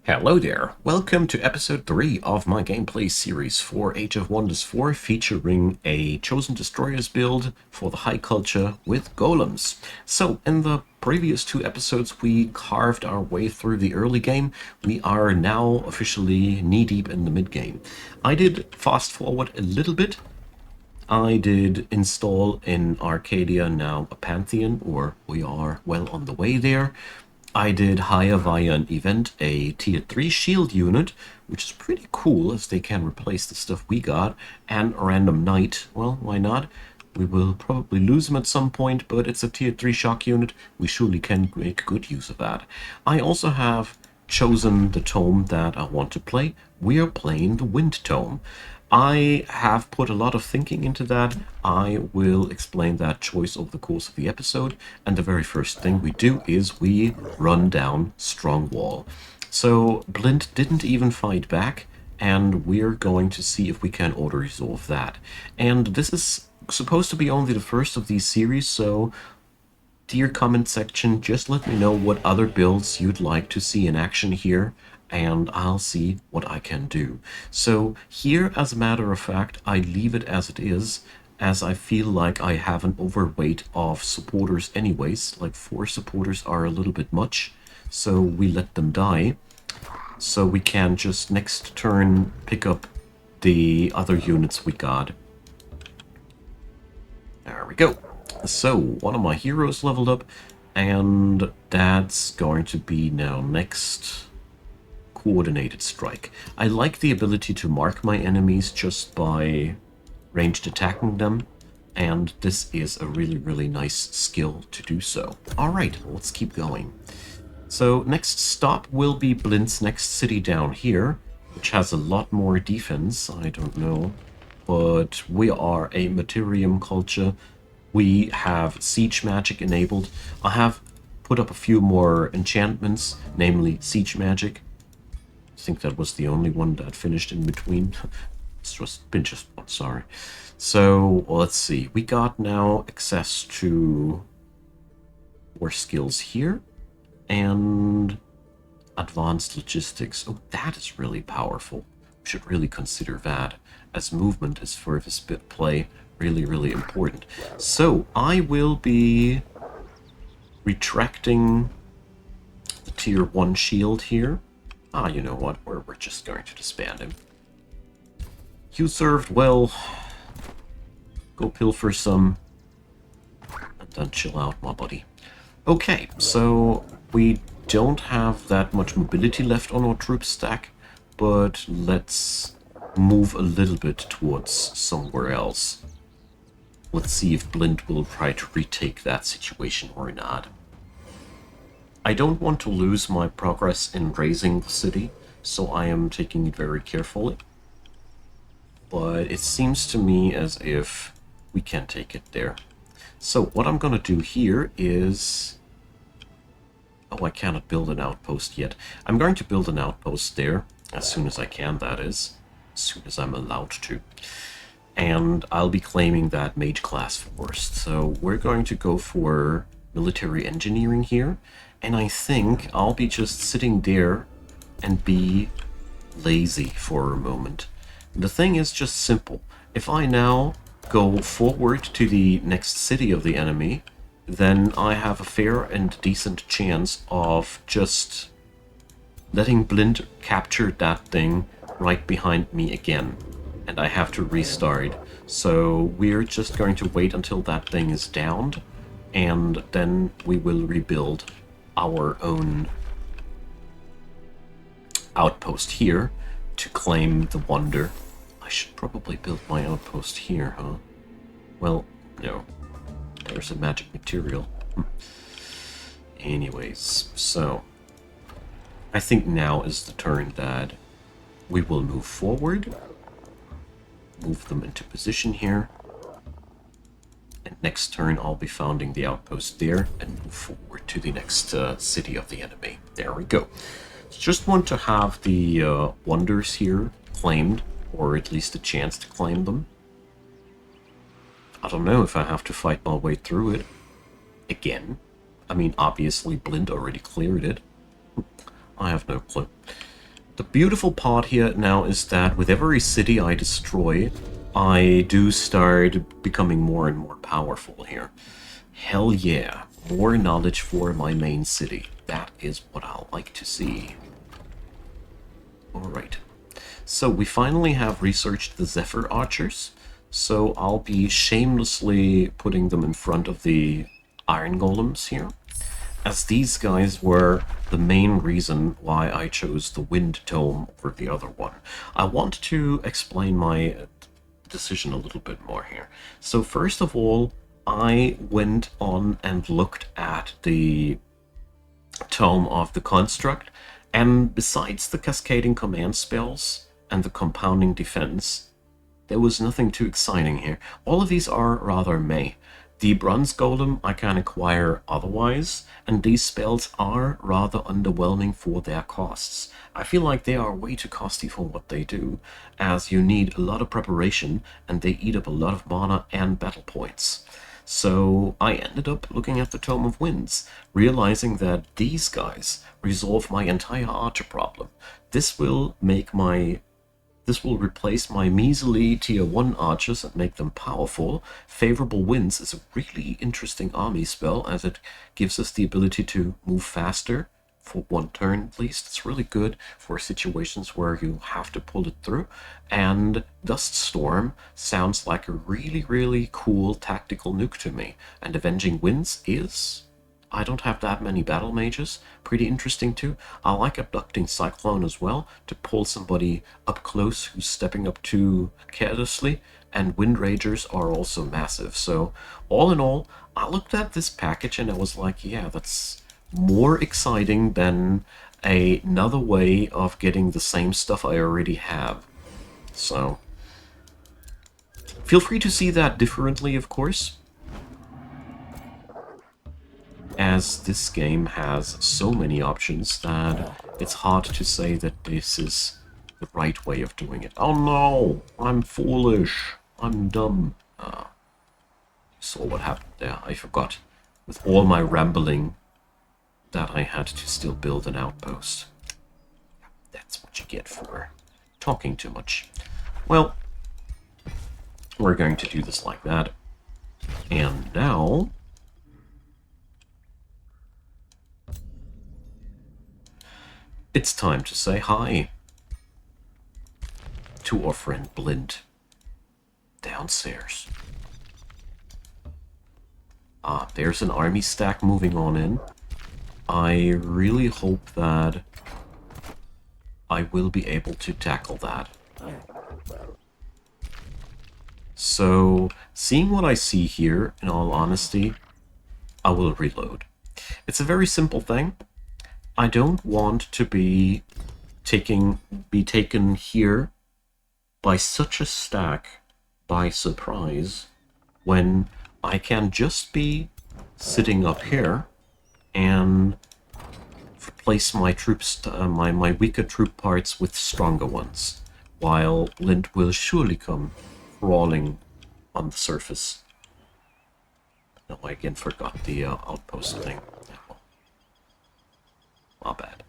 Hello there, welcome to episode 3 of my gameplay series for Age of Wonders 4, featuring a Chosen Destroyers build for the high culture with golems. So, in the previous 2 episodes we carved our way through the early game. We are now officially knee-deep in the mid-game. I did fast forward a little bit. I did install in Arcadia now a Pantheon, or we are well on the way there. I did hire via an event a tier 3 shield unit, which is pretty cool as they can replace the stuff we got, and a random knight. Well, why not? We will probably lose him at some point, but it's a tier 3 shock unit. We surely can make good use of that. I also have chosen the tome that I want to play. We are playing the Wind Tome. I have put a lot of thinking into that. I will explain that choice over the course of the episode. And the very first thing we do is we run down Strong Wall. So Blint didn't even fight back, and we're going to see if we can auto-resolve that. And this is supposed to be only the first of these series, so dear comment section, just let me know what other builds you'd like to see in action here, and I'll see what I can do. So here, as a matter of fact, I leave it as it is, as I feel like I have an overweight of supporters anyways. Like 4 supporters are a little bit much, so we let them die. So we can just next turn pick up the other units we got. There we go. So one of my heroes leveled up, and that's going to be now next coordinated strike. I like the ability to mark my enemies just by ranged attacking them, and this is a really nice skill to do so. Alright, let's keep going. So next stop will be Blint's next city down here, which has a lot more defense. I don't know, but we are a Materium culture. We have siege magic enabled. I have put up a few more enchantments, namely siege magic. I think that was the only one that finished in between. It's been just one, sorry. So, let's see. We got now access to more skills here, and advanced logistics. Oh, that is really powerful. We should really consider that, as movement is for this bit play really important. So, I will be retracting the tier 1 shield here. You know what? We're just going to disband him. You served well. Go pilfer some, and then chill out, my buddy. Okay, so we don't have that much mobility left on our troop stack, but let's move a little bit towards somewhere else. Let's see if Blint will try to retake that situation or not. I don't want to lose my progress in raising the city, so I am taking it very carefully. But it seems to me as if we can take it there. So what I'm gonna do here is... Oh, I cannot build an outpost yet. I'm going to build an outpost there, as soon as I can, that is. As soon as I'm allowed to. And I'll be claiming that mage class first. So we're going to go for military engineering here. And I think I'll be just sitting there and be lazy for a moment. The thing is just simple. If I now go forward to the next city of the enemy, then I have a fair and decent chance of just letting Blint capture that thing right behind me again. And I have to restart. So we're just going to wait until that thing is downed, and then we will rebuild our own outpost here to claim the wonder. I should probably build my outpost here, huh? Well, no. There's a magic material. Anyways, so I think now is the turn that we will move forward. Move them into position here. And next turn I'll be founding the outpost there and move forward to the next city of the enemy. There we go. Just want to have the wonders here claimed, or at least a chance to claim them. I don't know if I have to fight my way through it again. I mean, obviously Blind already cleared it. I have no clue. The beautiful part here now is that with every city I destroy, I do start becoming more and more powerful here. Hell yeah, more knowledge for my main city. That is what I'll like to see. Alright, so we finally have researched the Zephyr Archers, so I'll be shamelessly putting them in front of the Iron Golems here, as these guys were the main reason why I chose the Wind Tome over the other one. I want to explain my decision a little bit more here. So first of all, I went on and looked at the Tome of the Construct, and besides the cascading command spells and the compounding defense, there was nothing too exciting here. All of these are rather meh. The Bronze Golem I can acquire otherwise, and these spells are rather underwhelming for their costs. I feel like they are way too costly for what they do, as you need a lot of preparation and they eat up a lot of mana and battle points. So I ended up looking at the Tome of Winds, realizing that these guys resolve my entire archer problem. This will replace my measly tier 1 archers and make them powerful. Favorable Winds is a really interesting army spell, as it gives us the ability to move faster for one turn at least. It's really good for situations where you have to pull it through. And Dust Storm sounds like a really, really cool tactical nuke to me. And Avenging Winds is... I don't have that many battle mages. Pretty interesting too. I like Abducting Cyclone as well, to pull somebody up close who's stepping up too carelessly. And Wind Ragers are also massive. So all in all, I looked at this package and I was like, yeah, that's more exciting than another way of getting the same stuff I already have. So feel free to see that differently, of course, as this game has so many options that it's hard to say that this is the right way of doing it. Oh no, I'm foolish, I'm dumb. You saw what happened there, I forgot. With all my rambling, that I had to still build an outpost. That's what you get for talking too much. Well, we're going to do this like that. And now... it's time to say hi to our friend Blind downstairs. There's an army stack moving on in. I really hope that I will be able to tackle that. So, seeing what I see here, in all honesty, I will reload. It's a very simple thing. I don't want to be taken here by such a stack by surprise when I can just be sitting up here and replace my troops, my weaker troop parts with stronger ones, while Lint will surely come crawling on the surface. No, I again forgot the outpost thing. Not bad.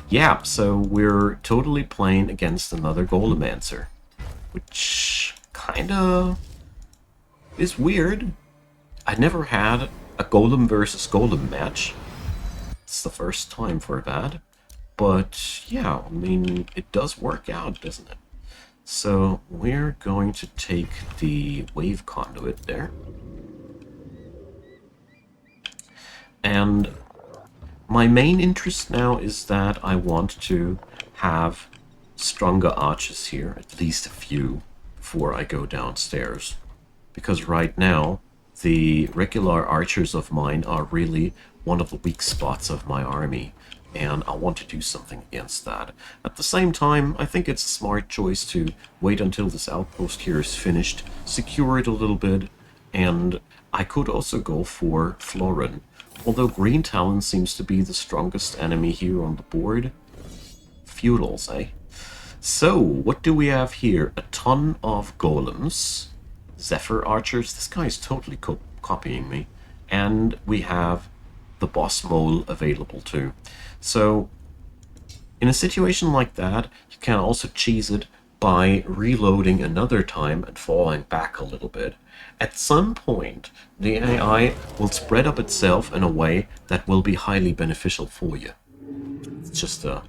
Yeah, so we're totally playing against another Golemancer, which kinda is weird. I never had a Golem versus Golem match. It's the first time for that. But yeah, I mean, it does work out, doesn't it? So we're going to take the wave conduit there. And my main interest now is that I want to have stronger archers here, at least a few, before I go downstairs. Because right now, the regular archers of mine are really one of the weak spots of my army, and I want to do something against that. At the same time, I think it's a smart choice to wait until this outpost here is finished, secure it a little bit, and I could also go for Florin. Although Green Talon seems to be the strongest enemy here on the board. Feudals, eh? So, what do we have here? A ton of golems. Zephyr archers. This guy is totally copying me. And we have the boss mole available too. So, In a situation like that, you can also cheese it by reloading another time and falling back a little bit. At some point, the AI will spread up itself in a way that will be highly beneficial for you. It's just a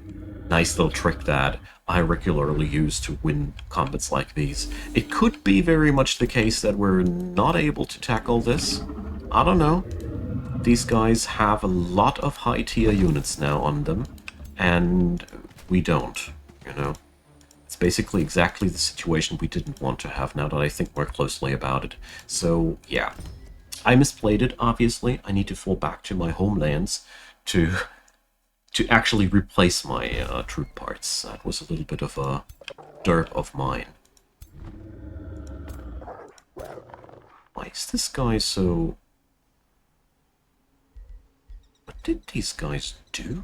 nice little trick that I regularly use to win combats like these. It could be very much the case that we're not able to tackle this. I don't know. These guys have a lot of high tier units now on them, and we don't, you know. It's basically exactly the situation we didn't want to have now that I think more closely about it. So, yeah. I misplayed it, obviously. I need to fall back to my homelands to actually replace my troop parts. That was a little bit of a derp of mine. Why is this guy so... What did these guys do?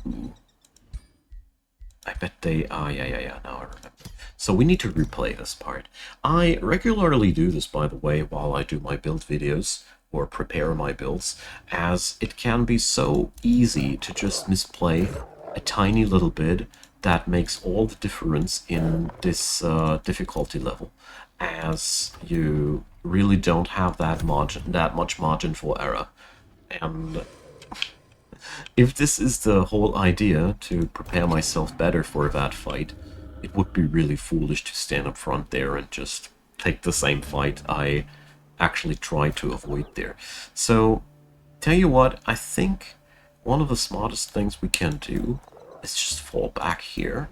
I bet they... Ah, yeah, now I remember. So we need to replay this part. I regularly do this, by the way, while I do my build videos, or prepare my builds, as it can be so easy to just misplay a tiny little bit that makes all the difference in this difficulty level, as you really don't have that much margin for error. And if this is the whole idea, to prepare myself better for that fight, it would be really foolish to stand up front there and just take the same fight I actually tried to avoid there. So, tell you what, I think one of the smartest things we can do is just fall back here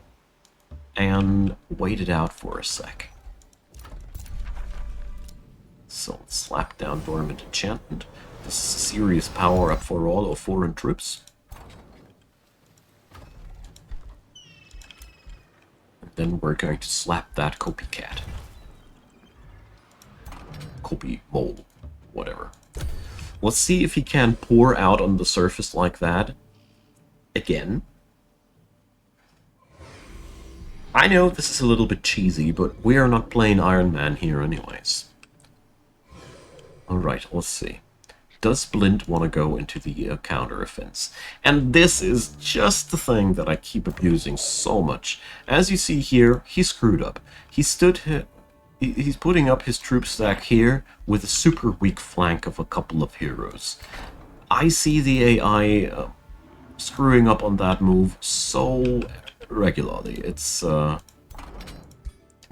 and wait it out for a sec. So, let's slap down Dormant Enchantment. This is a serious power-up for all of foreign troops. And then we're going to slap that copycat. Copy mole, whatever. Let's see if he can pour out on the surface like that again. I know this is a little bit cheesy, but we are not playing Iron Man here anyways. Alright, let's see. Does Blind want to go into the counter offense? And this is just the thing that I keep abusing so much. As you see here, he screwed up. He's putting up his troop stack here with a super weak flank of a couple of heroes. I see the AI screwing up on that move so regularly. It's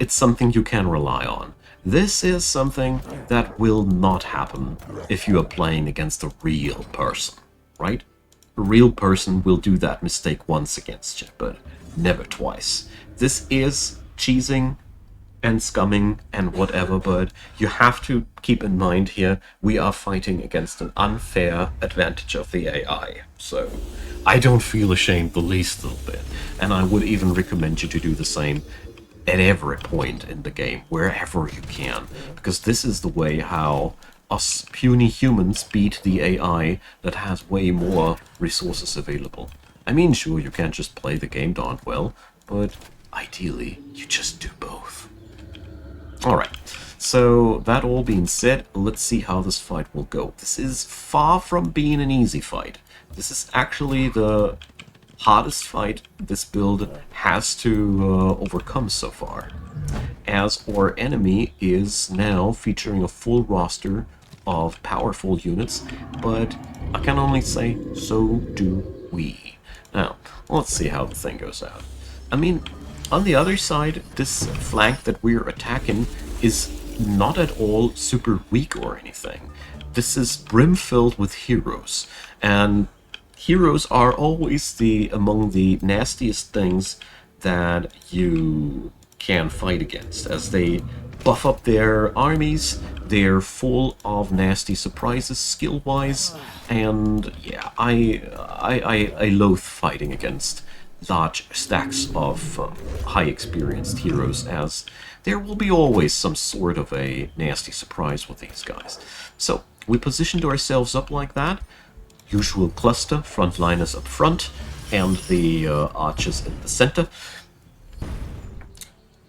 something you can rely on. This is something that will not happen if you are playing against a real person, right? A real person will do that mistake once against you, but never twice. This is cheesing and scumming and whatever, but you have to keep in mind here, we are fighting against an unfair advantage of the AI. So I don't feel ashamed the least little bit, and I would even recommend you to do the same at every point in the game, wherever you can, because this is the way how us puny humans beat the AI that has way more resources available. I mean, sure, you can't just play the game darn well, but ideally, you just do both. Alright, so that all being said, let's see how this fight will go. This is far from being an easy fight. This is actually the hardest fight this build has to overcome so far, as our enemy is now featuring a full roster of powerful units, but I can only say, so do we. Now, let's see how the thing goes out. I mean, on the other side, this flank that we're attacking is not at all super weak or anything. This is brim-filled with heroes, and heroes are always among the nastiest things that you can fight against, as they buff up their armies, they're full of nasty surprises skill-wise, and yeah, I loathe fighting against large stacks of high-experienced heroes, as there will be always some sort of a nasty surprise with these guys. So, we positioned ourselves up like that. Usual cluster, frontliners up front, and the archers in the center.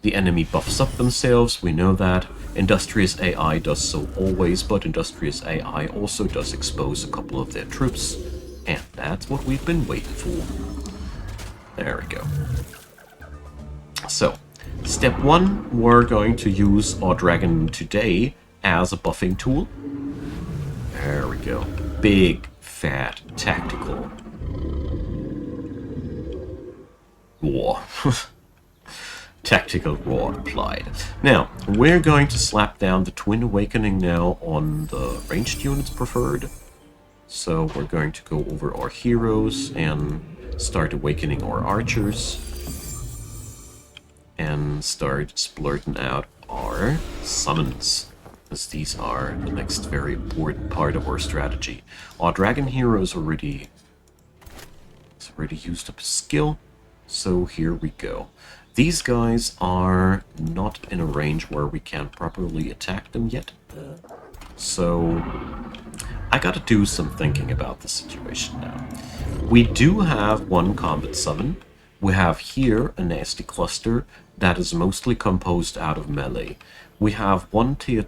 The enemy buffs up themselves, we know that. Industrious AI does so always, but Industrious AI also does expose a couple of their troops, and that's what we've been waiting for. There we go. So, step 1, we're going to use our dragon today as a buffing tool. There we go. Big, fat, tactical roar. Tactical roar applied. Now, we're going to slap down the Twin Awakening now on the ranged units preferred. So we're going to go over our heroes and start awakening our archers. And start splurting out our summons, as these are the next very important part of our strategy. Our dragon heroes already used up his skill, so here we go. These guys are not in a range where we can properly attack them yet, so I gotta do some thinking about the situation now. We do have one combat summon. We have here a nasty cluster that is mostly composed out of melee. We have two tier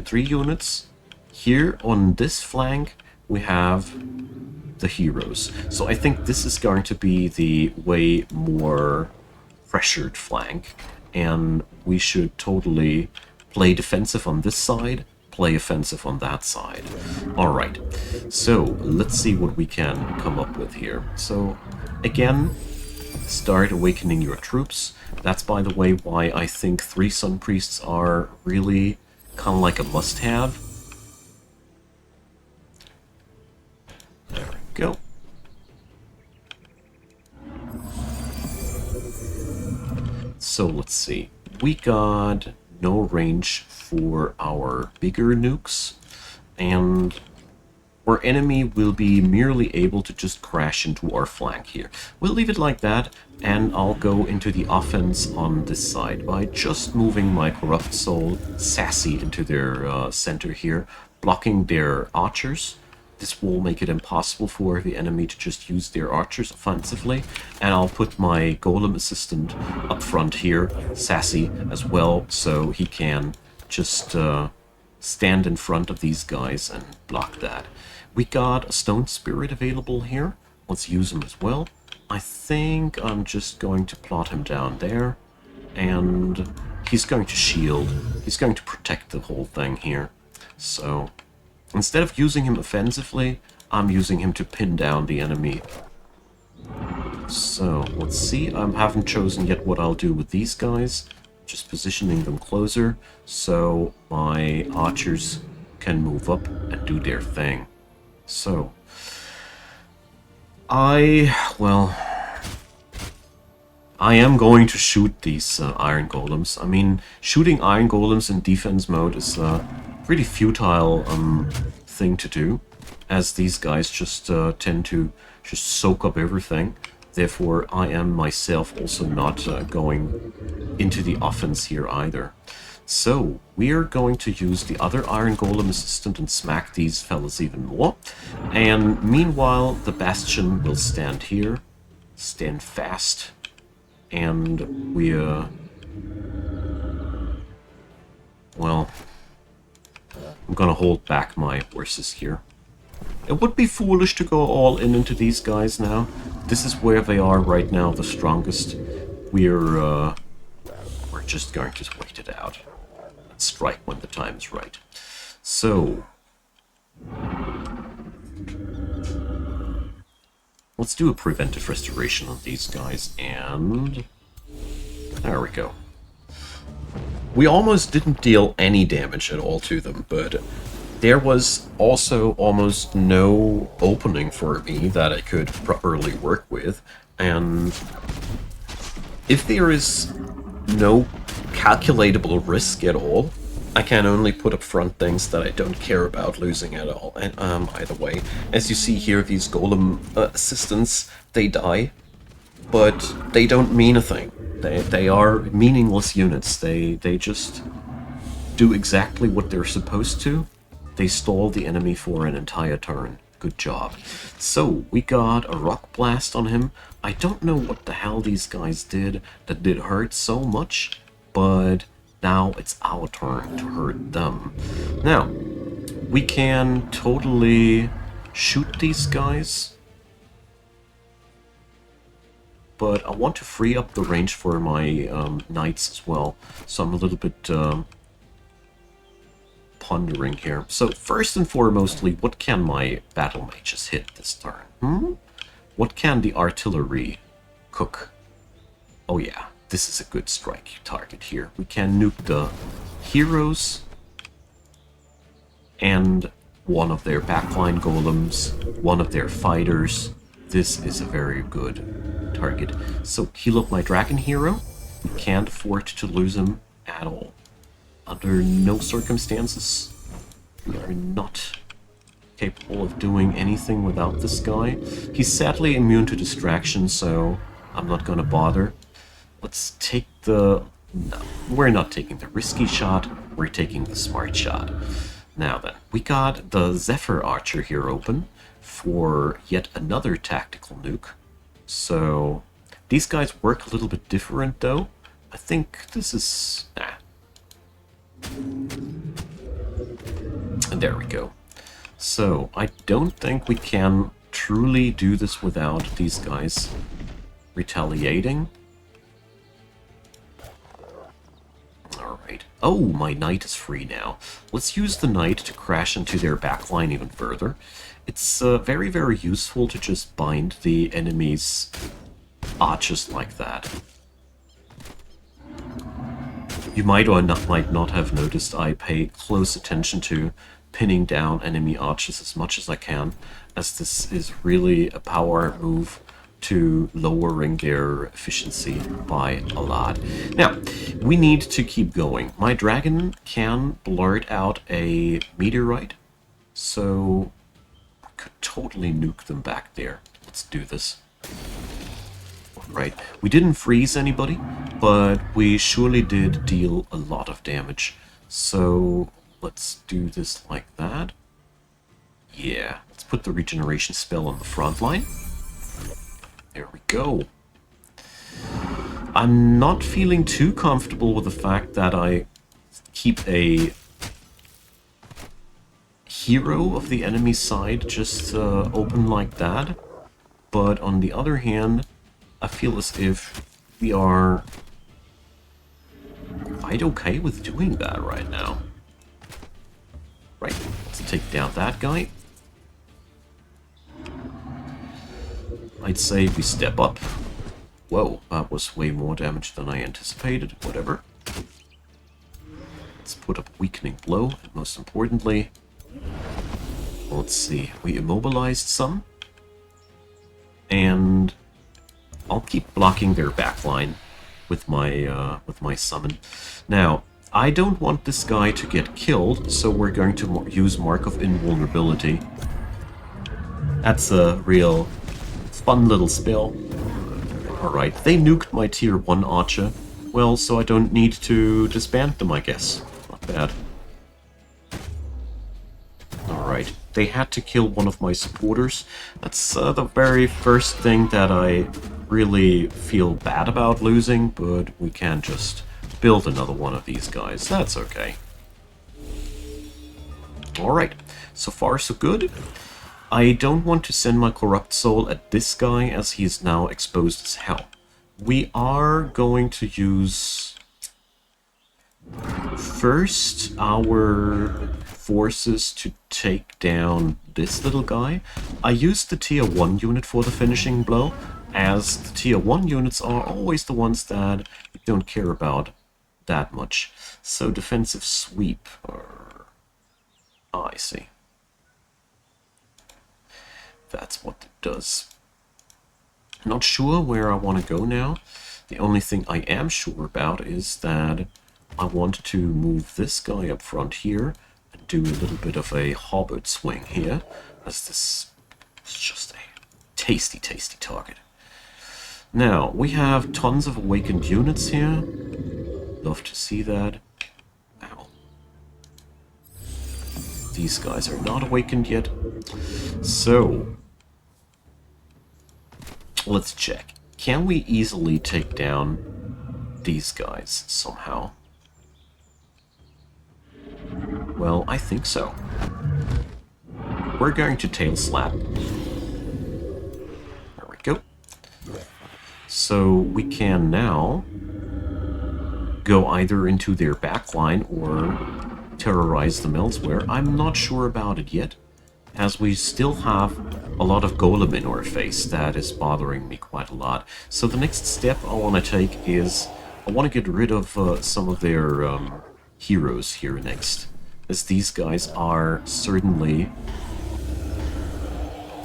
3 units. Here on this flank we have the heroes. So I think this is going to be the way more pressured flank, and we should totally play defensive on this side, play offensive on that side. Alright, so let's see what we can come up with here. So again, start awakening your troops. That's, by the way, why I think 3 Sun Priests are really kind of like a must-have. There we go. So let's see. We got no range for our bigger nukes, and our enemy will be merely able to just crash into our flank here. We'll leave it like that, and I'll go into the offense on this side by just moving my Corrupt Soul Sassy into their center here, blocking their archers. This will make it impossible for the enemy to just use their archers offensively, and I'll put my Golem Assistant up front here, Sassy, as well, so he can just stand in front of these guys and block that. We got a Stone Spirit available here. Let's use him as well. I think I'm just going to plot him down there, and he's going to shield. He's going to protect the whole thing here. So instead of using him offensively, I'm using him to pin down the enemy. So let's see. I haven't chosen yet what I'll do with these guys. Just positioning them closer so my archers can move up and do their thing. So I am going to shoot these Iron Golems. I mean, shooting Iron Golems in defense mode is a pretty futile thing to do, as these guys just tend to just soak up everything. Therefore, I am myself also not going into the offense here either. So, we are going to use the other Iron Golem Assistant and smack these fellas even more. And meanwhile, the Bastion will stand here, stand fast, and we, well, I'm gonna hold back my horses here. It would be foolish to go all in into these guys now. This is where they are right now, the strongest. We're just going to wait it out. Let's strike when the time is right. So let's do a preventive restoration on these guys, and there we go. We almost didn't deal any damage at all to them, but there was also almost no opening for me that I could properly work with, and if there is no calculatable risk at all, I can only put up front things that I don't care about losing at all. And either way, as you see here, these Golem assistants, they die, but they don't mean a thing. They are meaningless units. They just do exactly what they're supposed to. They stall the enemy for an entire turn. Good job. So, we got a Rock Blast on him. I don't know what the hell these guys did that did hurt so much, but now it's our turn to hurt them. Now, we can totally shoot these guys. but I want to free up the range for my knights as well. So I'm a little bit pondering here. So first and foremostly, what can my battle mages hit this turn? What can the artillery cook? Oh yeah, this is a good strike target here. We can nuke the heroes and one of their backline golems, one of their fighters. This is a very good target. So heal up my dragon hero. We can't afford to lose him at all. Under no circumstances. We are not capable of doing anything without this guy. He's sadly immune to distraction, so I'm not gonna bother. Let's take the... No, we're not taking the risky shot, we're taking the smart shot. Now then, we got the Zephyr Archer here open for yet another tactical nuke. So, these guys work a little bit different though. I think this is... And there we go. So, I don't think we can truly do this without these guys retaliating. Alright. Oh, my knight is free now. Let's use the knight to crash into their backline even further. It's very, very useful to just bind the enemy's archers like that. You might or might not have noticed I pay close attention to pinning down enemy archers as much as I can, as this is really a power move to lowering their efficiency by a lot. Now, we need to keep going. My dragon can blurt out a meteorite, so I could totally nuke them back there. Let's do this. Right, we didn't freeze anybody, but we surely did deal a lot of damage. So let's do this like that. Yeah, let's put the regeneration spell on the front line. There we go. I'm not feeling too comfortable with the fact that I keep a hero of the enemy side just open like that. But on the other hand, I feel as if we are quite okay with doing that right now. Right, let's take down that guy. I'd say we step up. Whoa, that was way more damage than I anticipated. Whatever. Let's put up a weakening blow, and most importantly, let's see, we immobilized some. And I'll keep blocking their backline with my summon. Now, I don't want this guy to get killed, so we're going to use Mark of Invulnerability. That's a real fun little spell. Alright, they nuked my tier 1 archer. Well, so I don't need to disband them, I guess. Not bad. Alright, they had to kill one of my supporters. That's the very first thing that I really feel bad about losing, but we can just build another one of these guys. That's okay. Alright, so far so good. I don't want to send my Corrupt Soul at this guy, as he is now exposed as hell. We are going to use first our forces to take down this little guy. I used the tier 1 unit for the finishing blow, as the tier 1 units are always the ones that you don't care about that much. So defensive sweep. Oh, I see. That's what it does. Not sure where I want to go now. The only thing I am sure about is that I want to move this guy up front here and do a little bit of a hobbit swing here, as this is just a tasty, tasty target. Now, we have tons of awakened units here. Love to see that. Ow. These guys are not awakened yet. So, let's check. Can we easily take down these guys somehow? Well, I think so. We're going to tail slap. There we go. So we can now go either into their backline or terrorize them elsewhere. I'm not sure about it yet, as we still have a lot of Golem in our face. That is bothering me quite a lot. So the next step I want to take is I want to get rid of some of their heroes here next, as these guys are certainly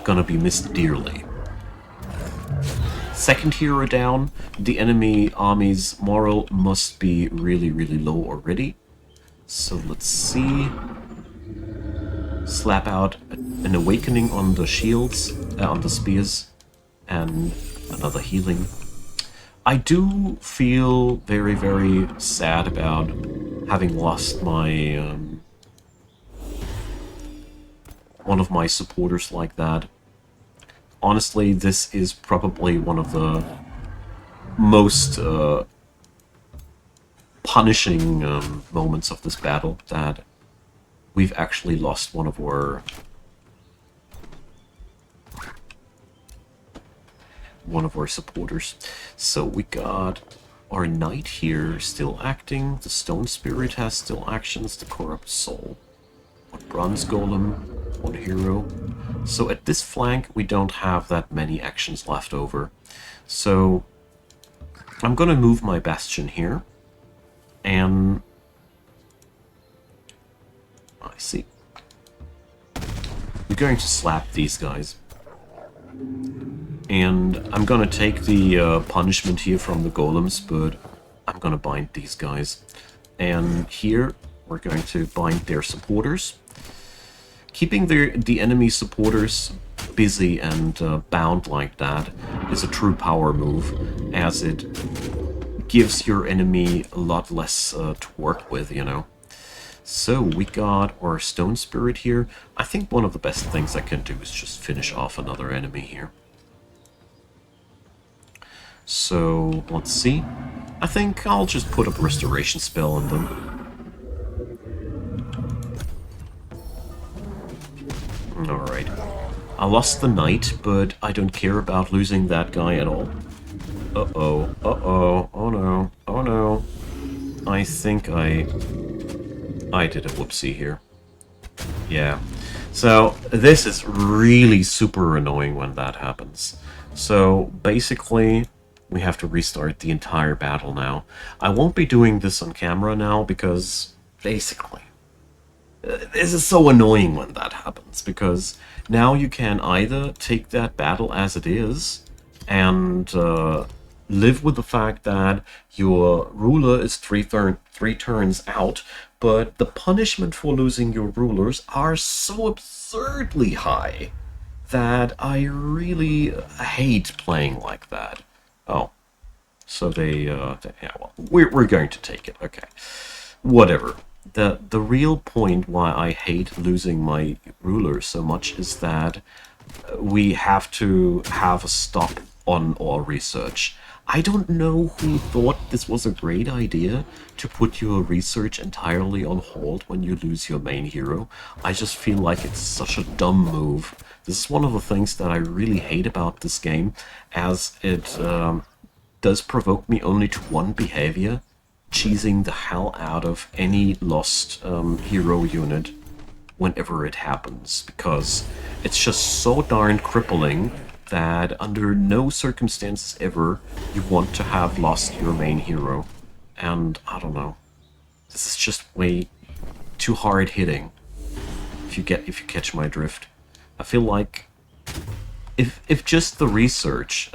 gonna be missed dearly. Second hero down, the enemy army's morale must be really, really low already. So let's see. Slap out an awakening on the shields, on the spears, and another healing. I do feel very, very sad about having lost my one of my supporters like that. Honestly, this is probably one of the most punishing moments of this battle, that we've actually lost one of our supporters. So we got our knight here still acting, the stone spirit has still actions, the corrupt soul. One bronze golem, one hero. So at this flank we don't have that many actions left over. So I'm gonna move my bastion here, and I see. We're going to slap these guys. And I'm gonna take the punishment here from the golems, but I'm gonna bind these guys. And here we're going to bind their supporters. Keeping the enemy supporters busy and bound like that is a true power move, as it gives your enemy a lot less to work with, you know. So we got our stone spirit here. I think one of the best things I can do is just finish off another enemy here. So let's see. I think I'll just put a restoration spell on them. Alright. I lost the knight, but I don't care about losing that guy at all. Uh-oh. Uh-oh. Oh no. Oh no. I think I did a whoopsie here. Yeah. So this is really super annoying when that happens. So basically, we have to restart the entire battle now. I won't be doing this on camera now because basically this is so annoying when that happens, because now you can either take that battle as it is and live with the fact that your ruler is three turns out, but the punishment for losing your rulers are so absurdly high that I really hate playing like that. Oh, so yeah, well, we're going to take it. Okay, whatever. The real point why I hate losing my ruler so much is that we have to have a stop on our research. I don't know who thought this was a great idea to put your research entirely on hold when you lose your main hero. I just feel like it's such a dumb move. This is one of the things that I really hate about this game, as it does provoke me only to one behavior: cheesing the hell out of any lost hero unit whenever it happens, because it's just so darn crippling that under no circumstances ever you want to have lost your main hero. And I don't know, this is just way too hard hitting, if you catch my drift. I feel like if just the research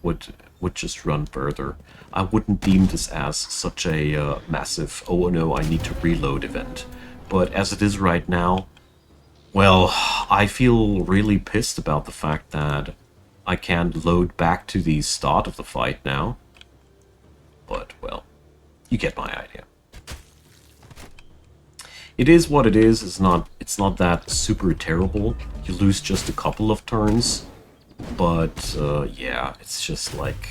would just run further, I wouldn't deem this as such a massive, oh no, I need to reload event. But as it is right now, well, I feel really pissed about the fact that I can't load back to the start of the fight now. But, well, you get my idea. It is what it is. It's not that super terrible. You lose just a couple of turns. But, yeah, it's just like...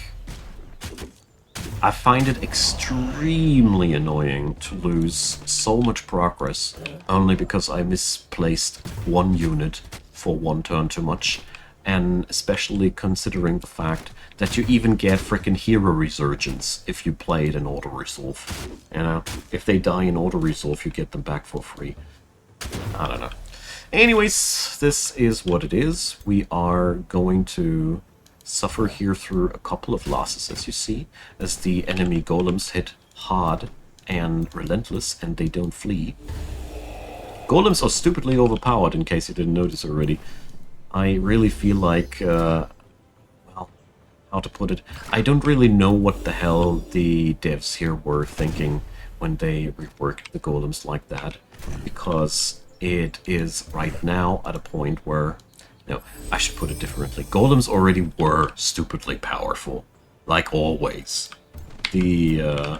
I find it extremely annoying to lose so much progress only because I misplaced one unit for one turn too much. And especially considering the fact that you even get frickin' hero resurgence if you play it in auto-resolve. You know, if they die in auto-resolve, you get them back for free. I don't know. Anyways, this is what it is. We are going to suffer here through a couple of losses, as you see, as the enemy golems hit hard and relentless, and they don't flee. Golems are stupidly overpowered, in case you didn't notice already. I really feel like, well, how to put it, I don't really know what the hell the devs here were thinking when they reworked the golems like that, because it is right now at a point where, no, I should put it differently. Golems already were stupidly powerful, like always. The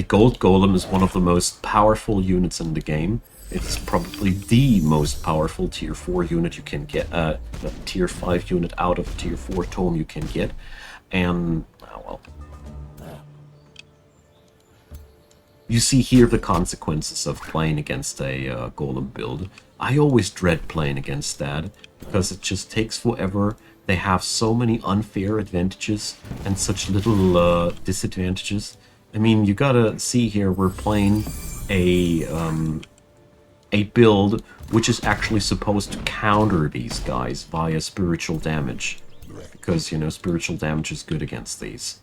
gold golem is one of the most powerful units in the game. It's probably the most powerful tier 4 unit you can get, tier 5 unit out of tier 4 tome you can get. And, well, you see here the consequences of playing against a golem build. I always dread playing against that, because it just takes forever. They have so many unfair advantages and such little disadvantages. I mean, you gotta see here, we're playing a build which is actually supposed to counter these guys via spiritual damage. Because, you know, spiritual damage is good against these.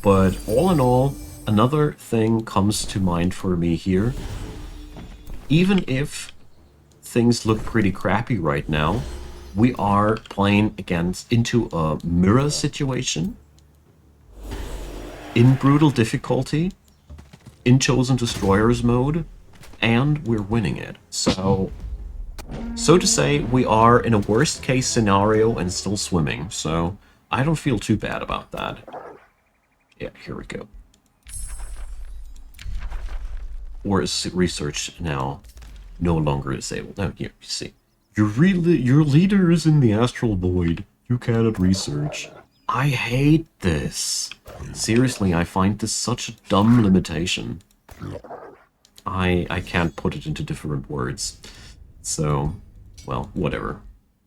But all in all, another thing comes to mind for me here. Even if things look pretty crappy right now, we are playing into a mirror situation, in brutal difficulty, in Chosen Destroyers mode, and we're winning it. So to say, we are in a worst case scenario and still swimming, so I don't feel too bad about that. Yeah, here we go. Or is research now no longer disabled? No, here, you see. Your leader is in the astral void. You cannot research. I hate this. Seriously, I find this such a dumb limitation. I can't put it into different words. So, well, whatever.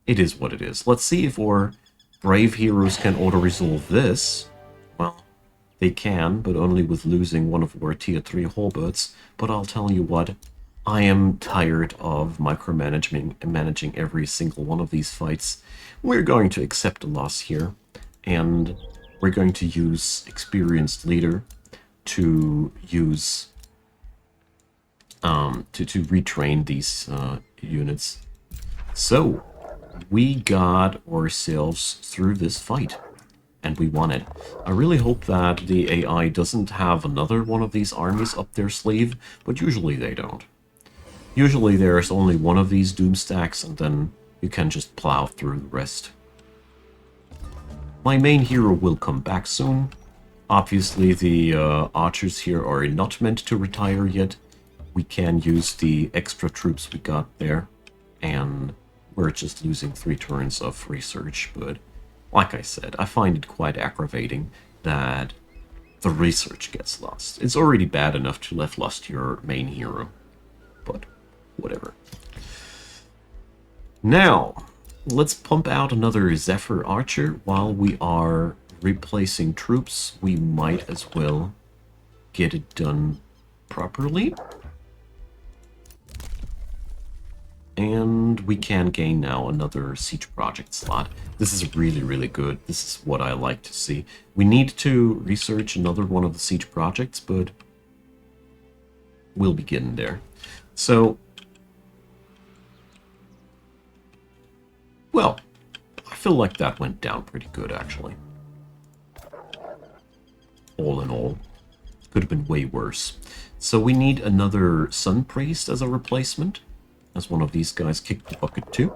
It is what it is. Let's see if our brave heroes can auto-resolve this. Well, they can, but only with losing one of our tier 3 halberds. But I'll tell you what, I am tired of micromanaging and managing every single one of these fights. We're going to accept a loss here, and we're going to use experienced leader to use to retrain these units. So we got ourselves through this fight, and we won it. I really hope that the AI doesn't have another one of these armies up their sleeve, but usually they don't. Usually there's only one of these doom stacks, and then you can just plow through the rest. My main hero will come back soon. Obviously the archers here are not meant to retire yet. We can use the extra troops we got there, and we're just losing 3 turns of research, but like I said, I find it quite aggravating that the research gets lost. It's already bad enough to have lost your main hero, but whatever. Now, let's pump out another Zephyr Archer while we are replacing troops. We might as well get it done properly. And we can gain now another siege project slot. This is really, really good. This is what I like to see. We need to research another one of the siege projects, but we'll be getting there. So, well, I feel like that went down pretty good, actually. All in all, could have been way worse. So we need another Sun Priest as a replacement, as one of these guys kicked the bucket too.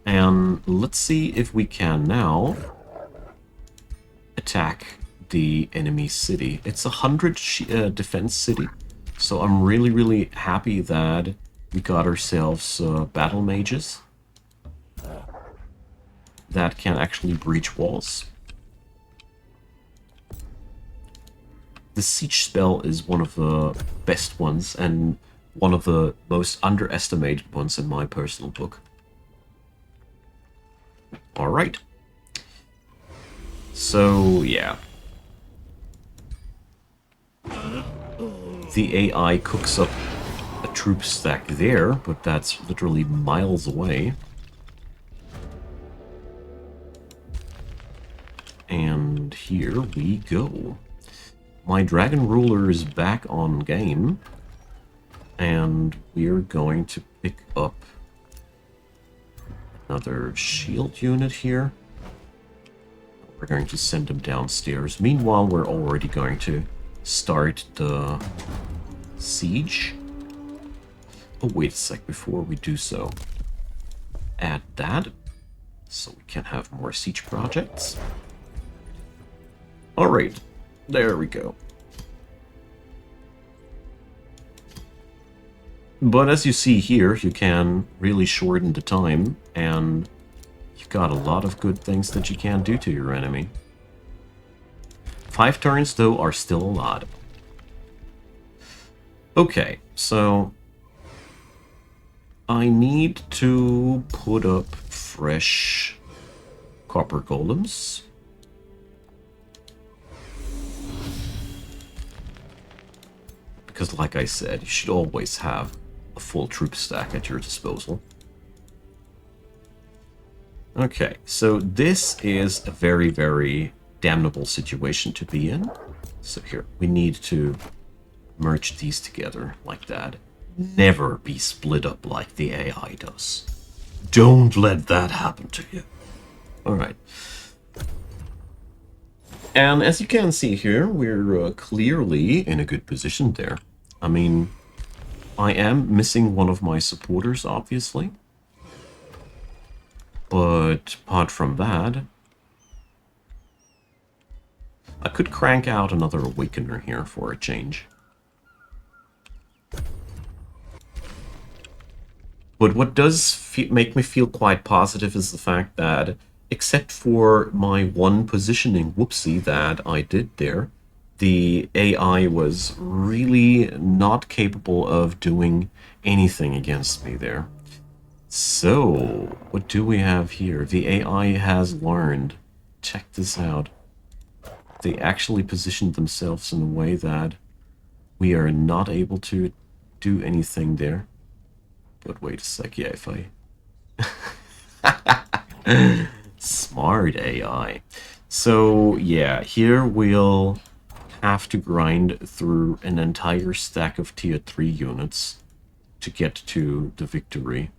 And let's see if we can now attack the enemy city. It's a 100 defense city, so I'm really, really happy that we got ourselves battle mages that can actually breach walls. The siege spell is one of the best ones and one of the most underestimated ones in my personal book. Alright. Alright. So, yeah. The AI cooks up a troop stack there, but that's literally miles away. And here we go. My Dragon Ruler is back on game. And we're going to pick up another shield unit here. We're going to send him downstairs. Meanwhile, we're already going to start the siege. Oh, wait a sec, before we do so. Add that, so we can have more siege projects. Alright, there we go. But as you see here, you can really shorten the time, and you've got a lot of good things that you can do to your enemy. 5 turns, though, are still a lot. Okay, so I need to put up fresh copper golems. Because like I said, you should always have a full troop stack at your disposal. Okay, so this is a very, very damnable situation to be in. So here, we need to merge these together like that. Never be split up like the AI does. Don't let that happen to you. Alright. And as you can see here, we're clearly in a good position there. I mean, I am missing one of my supporters, obviously. But apart from that, I could crank out another Awakener here for a change. But what does make me feel quite positive is the fact that, except for my one positioning whoopsie that I did there, the AI was really not capable of doing anything against me there. So, what do we have here? The AI has learned. Check this out. They actually positioned themselves in a way that we are not able to do anything there. But wait a sec, yeah, if I... Smart AI. So, yeah, here we'll have to grind through an entire stack of tier 3 units to get to the victory.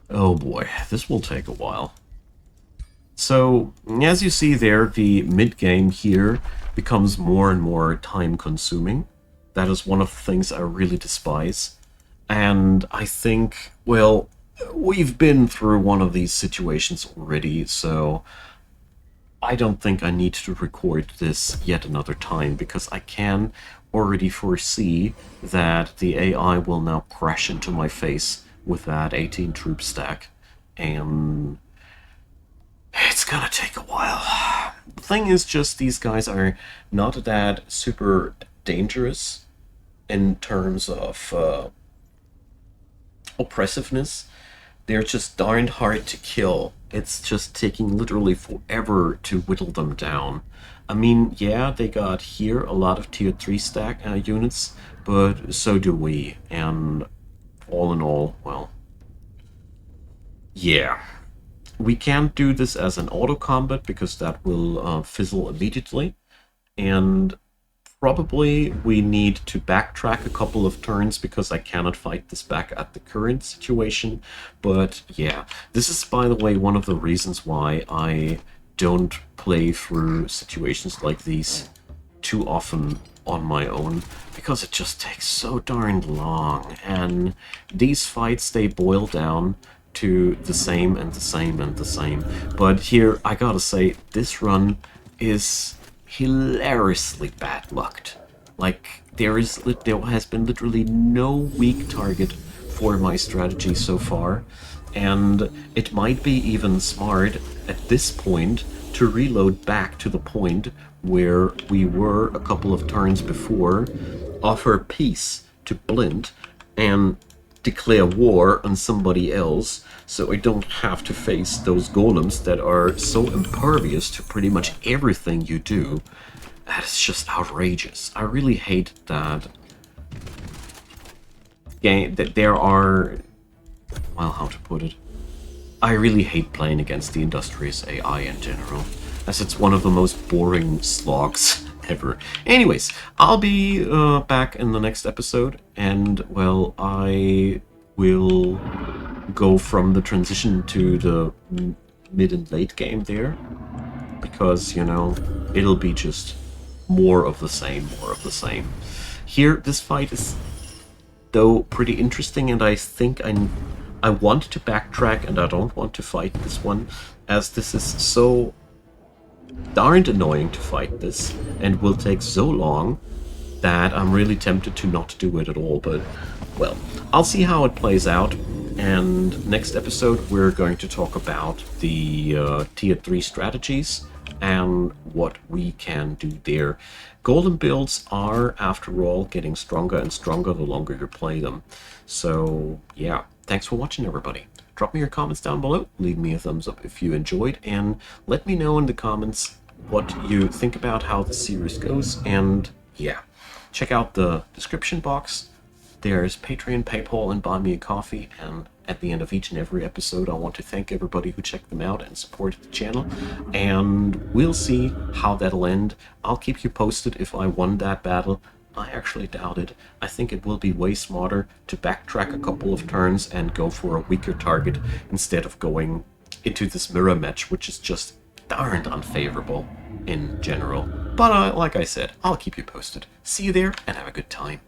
Oh boy, this will take a while. So, as you see there, the mid-game here becomes more and more time-consuming. That is one of the things I really despise. And I think, well, we've been through one of these situations already, so I don't think I need to record this yet another time, because I can already foresee that the AI will now crash into my face with that 18 troop stack, and it's gonna take a while. The thing is just, these guys are not that super dangerous in terms of oppressiveness. They're just darned hard to kill. It's just taking literally forever to whittle them down. I mean, yeah, they got here a lot of tier 3 stack units, but so do we. And all in all, well, yeah. We can't do this as an auto combat because that will fizzle immediately. And probably we need to backtrack a couple of turns because I cannot fight this back at the current situation. But yeah, this is, by the way, one of the reasons why I don't play through situations like these too often on my own, because it just takes so darn long, and these fights, they boil down to the same and the same and the same. But here, I gotta say, this run is hilariously bad-lucked. Like, there has been literally no weak target for my strategy so far, and it might be even smart at this point to reload back to the point where we were a couple of turns before, offer peace to Blind, and declare war on somebody else, so I don't have to face those golems that are so impervious to pretty much everything you do. That is just outrageous. I really hate that game, that there are, well, how to put it? I really hate playing against the Industrious AI in general, as it's one of the most boring slogs ever. Anyways, I'll be back in the next episode, and, well, I will go from the transition to the mid and late game there, because, you know, it'll be just more of the same, more of the same. Here, this fight is, though, pretty interesting, and I think I want to backtrack, and I don't want to fight this one, as this is so darned annoying to fight this, and will take so long that I'm really tempted to not do it at all. But, well, I'll see how it plays out, and next episode we're going to talk about the Tier 3 strategies and what we can do there. Golem builds are, after all, getting stronger and stronger the longer you play them. So, yeah. Thanks for watching, everybody. Drop me your comments down below, leave me a thumbs up if you enjoyed, and let me know in the comments what you think about how the series goes. And yeah, check out the description box. There's Patreon, PayPal, and Buy Me a Coffee, and at the end of each and every episode I want to thank everybody who checked them out and supported the channel, and we'll see how that'll end. I'll keep you posted if I won that battle. I actually doubt it. I think it will be way smarter to backtrack a couple of turns and go for a weaker target instead of going into this mirror match, which is just darned unfavorable in general. But like I said, I'll keep you posted. See you there, and have a good time.